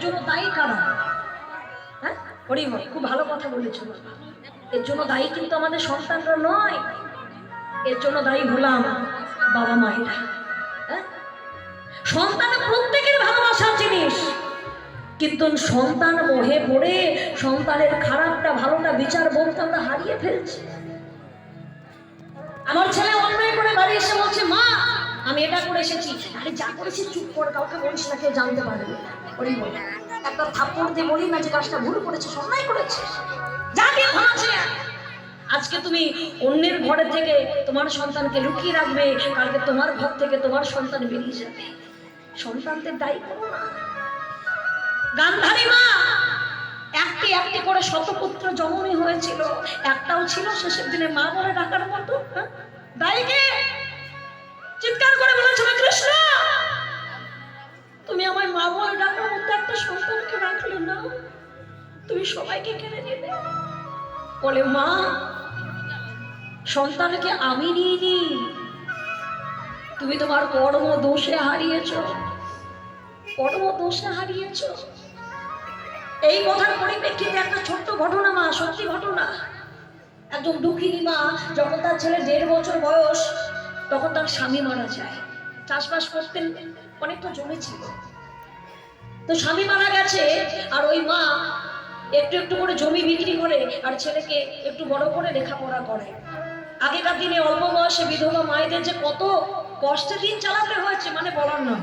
জন্য দায়ী কারা? হ্যাঁ, হরিবল, খুব ভালো কথা বলেছো। এর জন্য দায়ী কিন্তু আমাদের সন্তানরা নয়, এর জন্য দায়ী হলাম বাবা মায়েরা। হ্যাঁ, সন্তান প্রত্যেকের ভালোবাসার জিনিস, কিন্তু সন্তান মোহে পড়ে সন্তানের খারাপটা ভালোটা বিচার বলতে আমরা হারিয়ে ফেলছি। আমার ছেলে অন্যায় করে বাড়ি এসে বলছে, মা আমি এটা করে এসেছি। আরে যা করেছি চুপ করে, কাউকে বলিস না, কেউ জানতে পারবে। একটা থাপ্পড় দিয়ে বলি না যে কাজটা ভুল করেছে, অন্যায় করেছে, যা দিয়ে ভাঙছে। আজকে তুমি অন্যের ঘরে থেকে তোমার সন্তানকে লুকিয়ে রাখবে, কালকে তোমার ঘর থেকে তোমার সন্তান বেরিয়ে যাবে। সন্তানদের দায়ী করো না। গান্ধারী মা একটি একটি করে শতপুত্র জননী হয়েছিল, একটাও ছিল শেষের দিনে মা বলে ডাকার মতো। দায়ীকে চিৎকার করে বলেছিল, কৃষ্ণ তুমি আমায় মা বলে ডাকার মতো একটা সন্তানকে রাখলে না, তুমি সবাইকে কেড়ে নিলে। বলে, মা সন্তানকে আমি নিইনি, তুমি তোমার কর্ম দোষে হারিয়েছ, কর্ম দোষে হারিয়েছ। এই কথার পরিপ্রেক্ষিতে একটা ছোট্ট ঘটনা, মা সত্যি ঘটনা। একজন দুঃখিনী মা, যখন তার ছেলে 1.5 বছর বয়স, তখন তার স্বামী মারা যায়। চাষবাস করতেন, অনেকটা জমি ছিল, তো স্বামী মারা গেছে। আর ওই মা একটু একটু করে জমি বিক্রি করে আর ছেলেকে একটু বড় করে লেখাপড়া করে। আগেকার দিনে অল্প বয়সে বিধবা মায়েদের যে কত কষ্টে দিন চালাতে হয়েছে মানে বলার না।